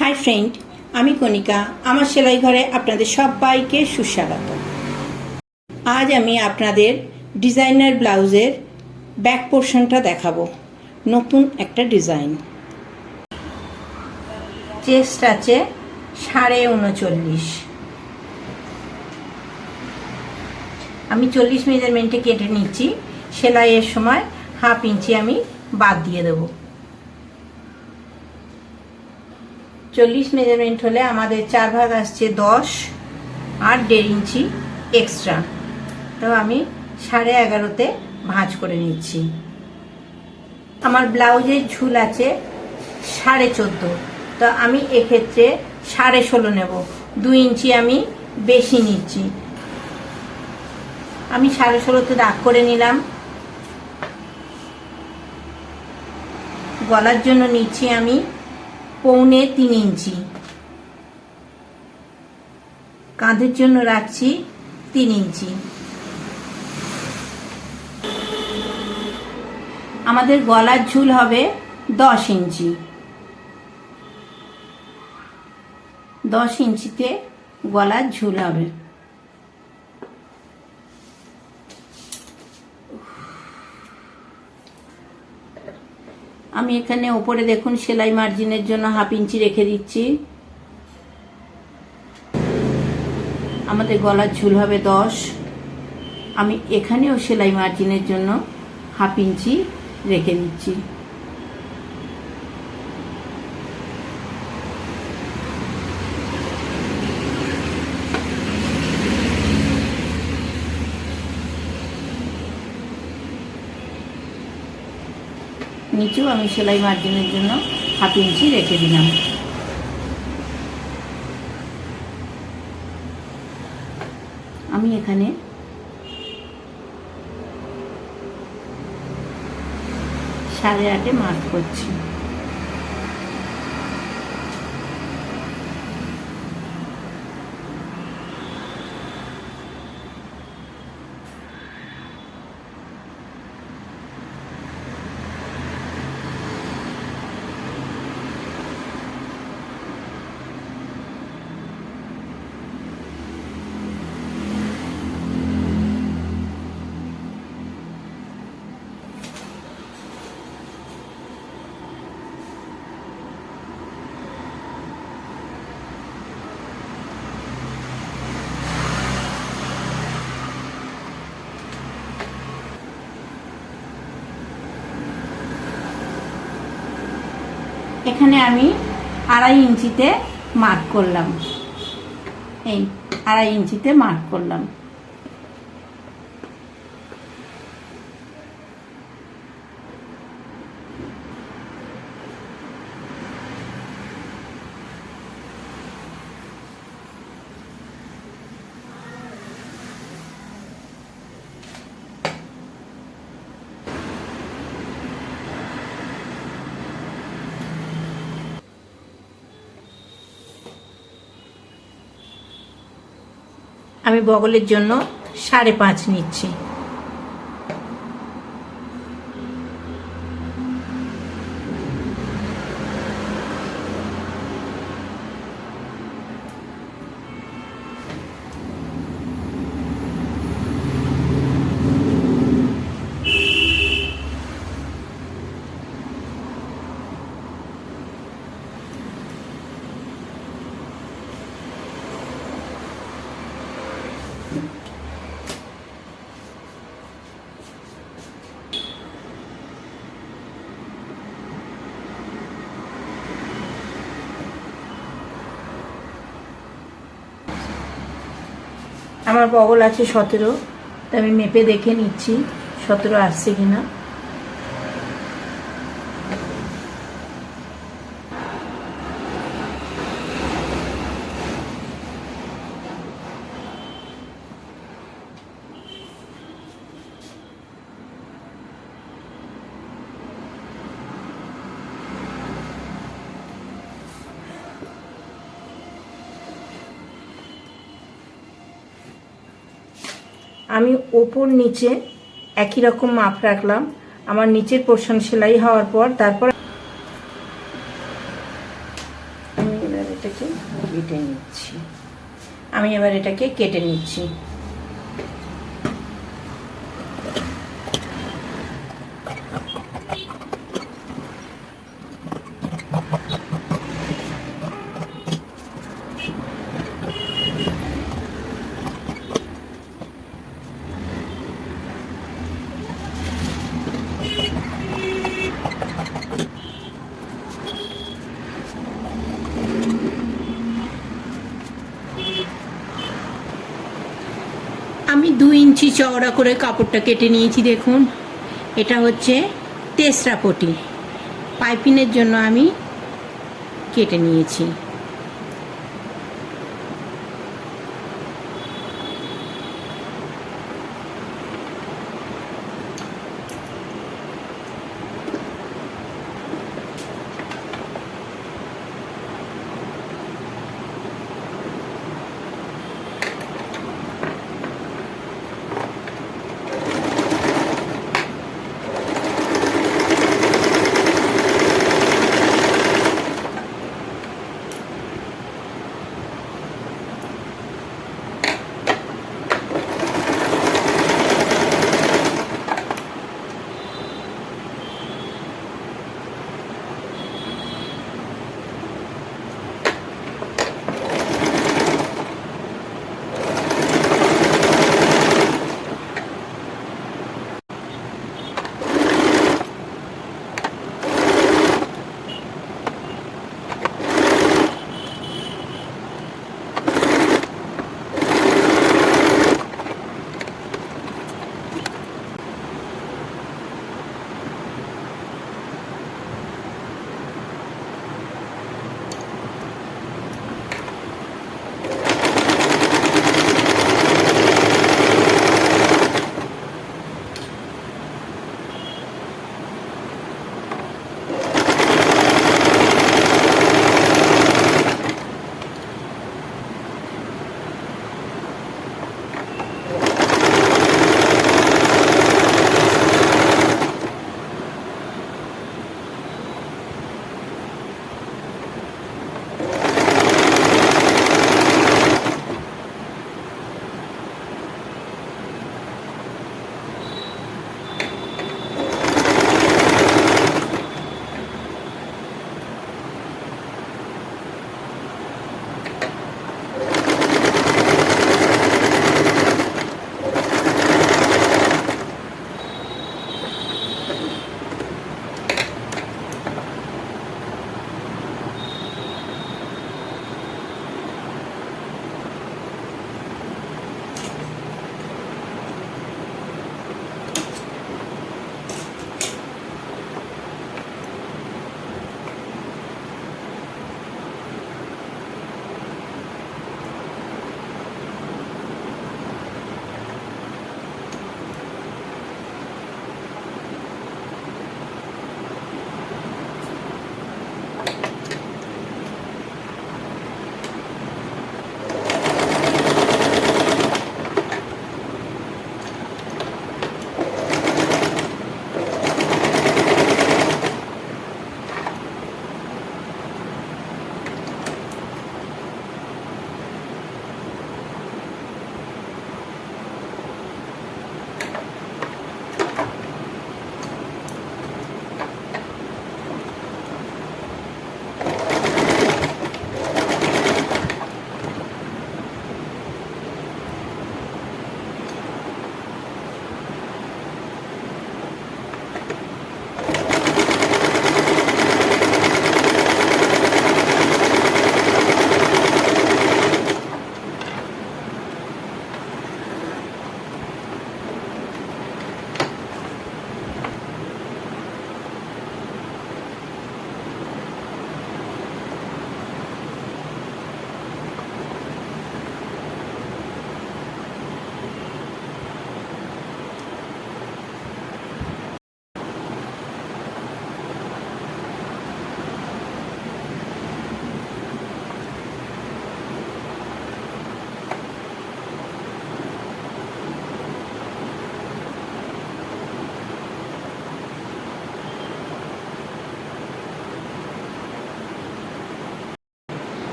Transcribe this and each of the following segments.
Hi friend, আমি কণিকা। আমার সেলাই ঘরে আপনাদের সবাইকে সুস্বাগত। আজ আমি আপনাদের ডিজাইনার ব্লাউজের ব্যাক পোর্শনটা দেখাবো। নতুন একটা ডিজাইন। চেস্ট আছে 39.5। আমি 40 মেজারমেন্টে কেটে নিচ্ছি। সেলাইয়ের সময় 1/2 ইঞ্চি আমি বাদ দিয়ে দেবো। 40 মেজারমেন্ট হলে আমাদের 4 ভাগ আসছে 10 আর 1.5 ইঞ্চি এক্সট্রা। তো আমি 11.5-তে ভাঁজ করে নিচ্ছি। আমার ব্লাউজের ঝুল আছে 14.5। তো আমি এক্ষেত্রে 16.5 নেব। 2 ইঞ্চি আমি বেশি নিচ্ছি। আমি 16.5-তে দাগ করে নিলাম। গলার জন্য নিচ্ছি আমি 3.25 ইঞ্চি। কাঁধের জন্য রাখছি 3 ইঞ্চি। আমাদের গলার ঝুল হবে 10 ইঞ্চি। 10 ইঞ্চিতে গলার ঝুল হবে। আমি এখানে উপরে দেখুন সেলাই মার্জিনের জন্য 1/2 ইঞ্চি রেখে দিচ্ছি। আমাদের গলার ঝুল হবে 10। আমি এখানেও সেলাই মার্জিনের জন্য 1/2 ইঞ্চি রেখে দিচ্ছি। নিচেও আমি সেলাই মার্জিনের জন্য 1/2 ইঞ্চি রেখে দিলাম। আমি এখানে 8.5 মার্ক করছি। এখানে আমি 2.5 ইঞ্চিতে মার্ক করলাম। এই 2.5 ইঞ্চিতে মার্ক করলাম। আমি বগলের জন্য 5.5 নিচ্ছি। আমার বগল আছে 17। তো আমি মেপে দেখে নিচ্ছি 17 আসছে কিনা। আমি ওপর নিচে একই রকম মাপ রাখলাম। আমার নিচের পোর্শন সেলাই হওয়ার পর তারপর কেটে নিচ্ছি। আমি এবার এটাকে কেটে নিচ্ছি। আমি 2 ইঞ্চি চওড়া করে কাপড়টা কেটে নিয়েছি। দেখুন, এটা হচ্ছে তেসরা পটি, পাইপিনের জন্য আমি কেটে নিয়েছি।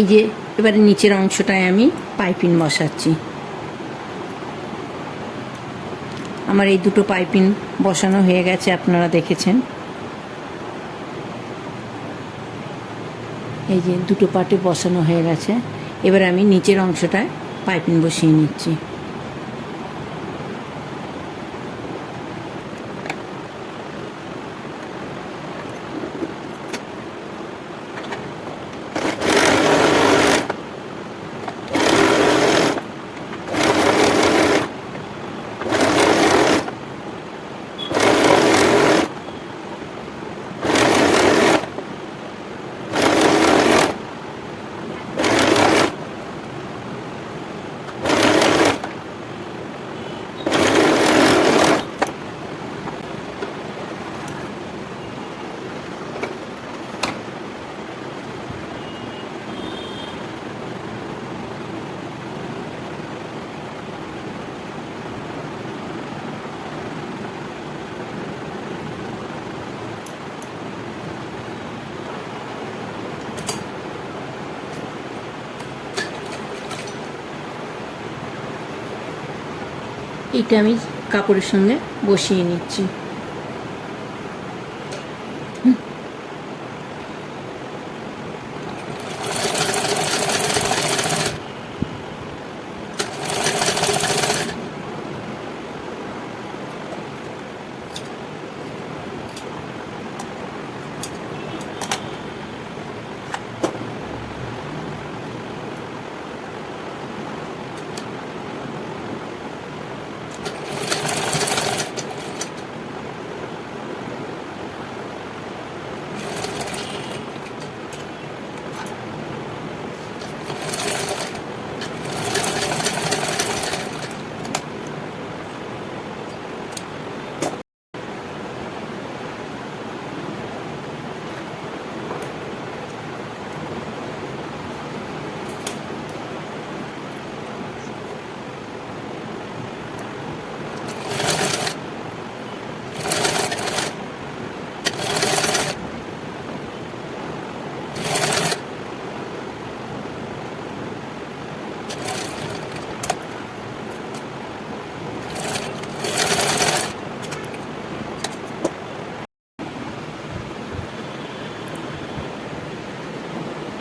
এই যে এবারে নিচের অংশটায় আমি পাইপিং বসাচ্ছি। আমার এই দুটো পাইপিং বসানো হয়ে গেছে, আপনারা দেখেছেন। এই যে দুটো পার্টে বসানো হয়ে গেছে। এবার আমি নিচের অংশটায় পাইপিং বসিয়ে নিচ্ছি। এটা আমি কাপড়ের সঙ্গে বসিয়ে নিচ্ছি।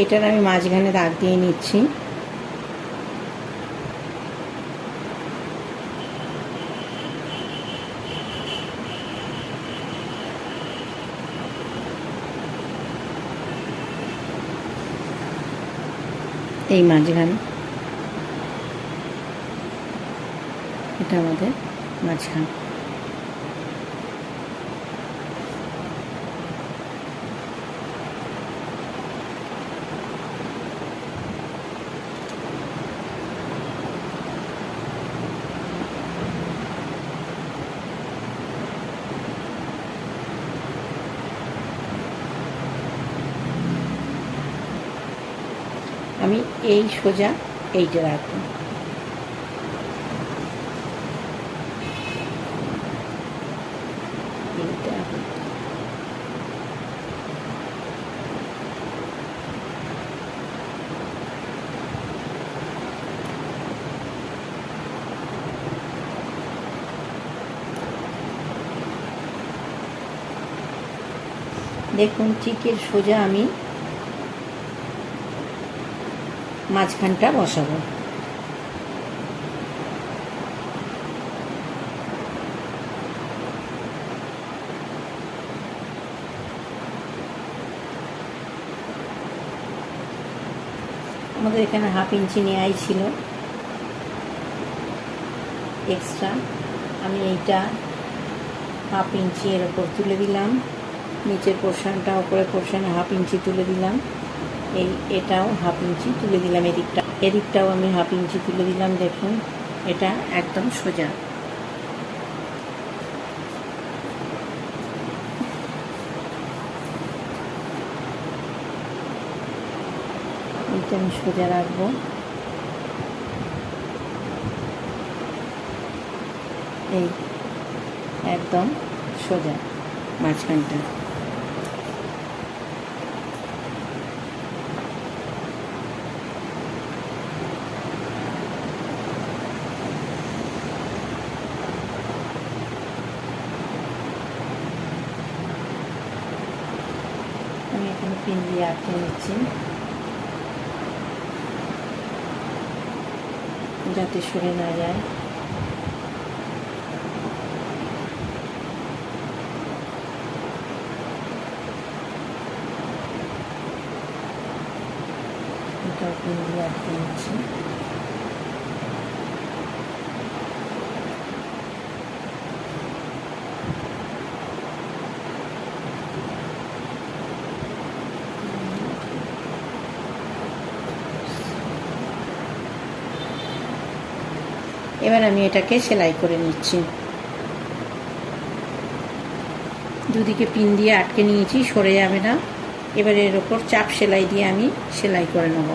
এটার আমি মাঝখানে দাগ দিয়ে নিচ্ছি। এই মাঝখানে, এটা আমাদের মাঝখান। আমি এই সোজা এইটা রাখবো। দেখুন চিকের সোজা আমি মাঝখানটা বসাবো। আমাদের এখানে 1/2 ইঞ্চি নেওয়াই ছিল এক্সট্রা। আমি এইটা 1/2 ইঞ্চি এর ওপর তুলে দিলাম, নিচের পোর্শনটা উপরের পোর্শনে 1/2 ইঞ্চি তুলে দিলাম, এটাও 1/2 ইঞ্চি তুলে দিলাম, এদিকটাও আমি 1/2 ইঞ্চি তুলে দিলাম। দেখুন এটা একদম সোজা। এইটা আমি সোজা রাখবো। এই একদম সোজা মাঝখানটা। পিন দিয়ে আটকে নিচ্ছি যাতে সরে না যায়। এটা পিন দিয়ে আটকে নিচ্ছি। এবার আমি এটাকে সেলাই করে নিচ্ছি। দুদিকে পিন দিয়ে আটকে নিয়েছি, সরে যাবে না। এবার এর ওপর চাপ সেলাই দিয়ে আমি সেলাই করে নেব।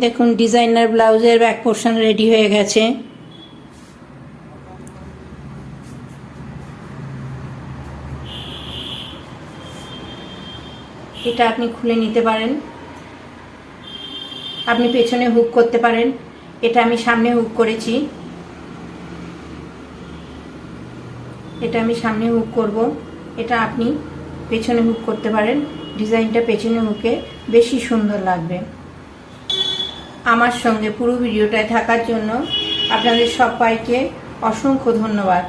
দেখুন ডিজাইনার ব্লাউজের ব্যাক পোর্শন রেডি হয়ে গেছে। এটা আপনি খুলে নিতে পারেন, আপনি পেছনে হুক করতে পারেন। এটা আমি সামনে হুক করেছি, এটা আমি সামনে হুক করব। এটা আপনি পেছনে হুক করতে পারেন, ডিজাইনটা পেছনে হুকে বেশি সুন্দর লাগবে। আমার সঙ্গে পুরো ভিডিওটায় থাকার জন্য আপনাদের সবাইকে অসংখ্য ধন্যবাদ।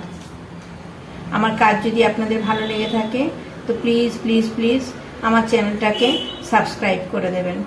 আমার কাজ যদি আপনাদের ভালো লেগে থাকে তো প্লিজ প্লিজ প্লিজ আমার চ্যানেলটাকে সাবস্ক্রাইব করে দেবেন।